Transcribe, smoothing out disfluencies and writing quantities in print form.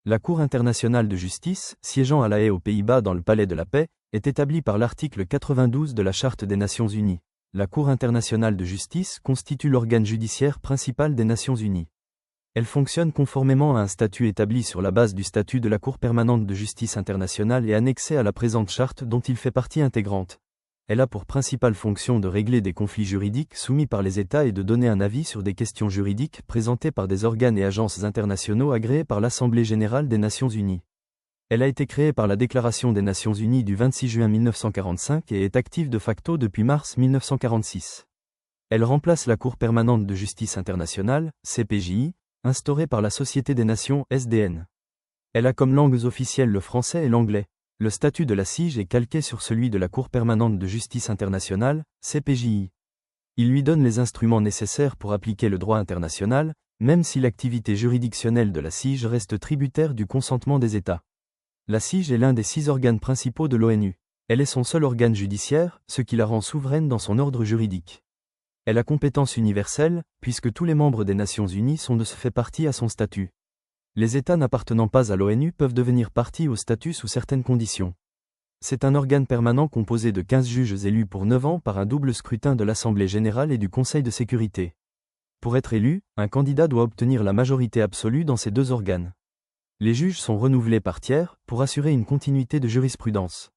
La Cour internationale de justice, siégeant à La Haye aux Pays-Bas dans le Palais de la Paix, est établie par l'article 92 de la Charte des Nations Unies. La Cour internationale de justice constitue l'organe judiciaire principal des Nations Unies. Elle fonctionne conformément à un statut établi sur la base du statut de la Cour permanente de justice internationale et annexé à la présente charte dont il fait partie intégrante. Elle a pour principale fonction de régler des conflits juridiques soumis par les États et de donner un avis sur des questions juridiques présentées par des organes et agences internationaux agréés par l'Assemblée générale des Nations unies. Elle a été créée par la Déclaration des Nations unies du 26 juin 1945 et est active de facto depuis mars 1946. Elle remplace la Cour permanente de justice internationale, CPJI, instaurée par la Société des Nations, SDN. Elle a comme langues officielles le français et l'anglais. Le statut de la CIJ est calqué sur celui de la Cour permanente de justice internationale, CPJI. Il lui donne les instruments nécessaires pour appliquer le droit international, même si l'activité juridictionnelle de la CIJ reste tributaire du consentement des États. La CIJ est l'un des 6 organes principaux de l'ONU. Elle est son seul organe judiciaire, ce qui la rend souveraine dans son ordre juridique. Elle a compétence universelle, puisque tous les membres des Nations Unies sont de ce fait partie à son statut. Les États n'appartenant pas à l'ONU peuvent devenir partie au statut sous certaines conditions. C'est un organe permanent composé de 15 juges élus pour 9 ans par un double scrutin de l'Assemblée générale et du Conseil de sécurité. Pour être élu, un candidat doit obtenir la majorité absolue dans ces 2 organes. Les juges sont renouvelés par tiers, pour assurer une continuité de jurisprudence.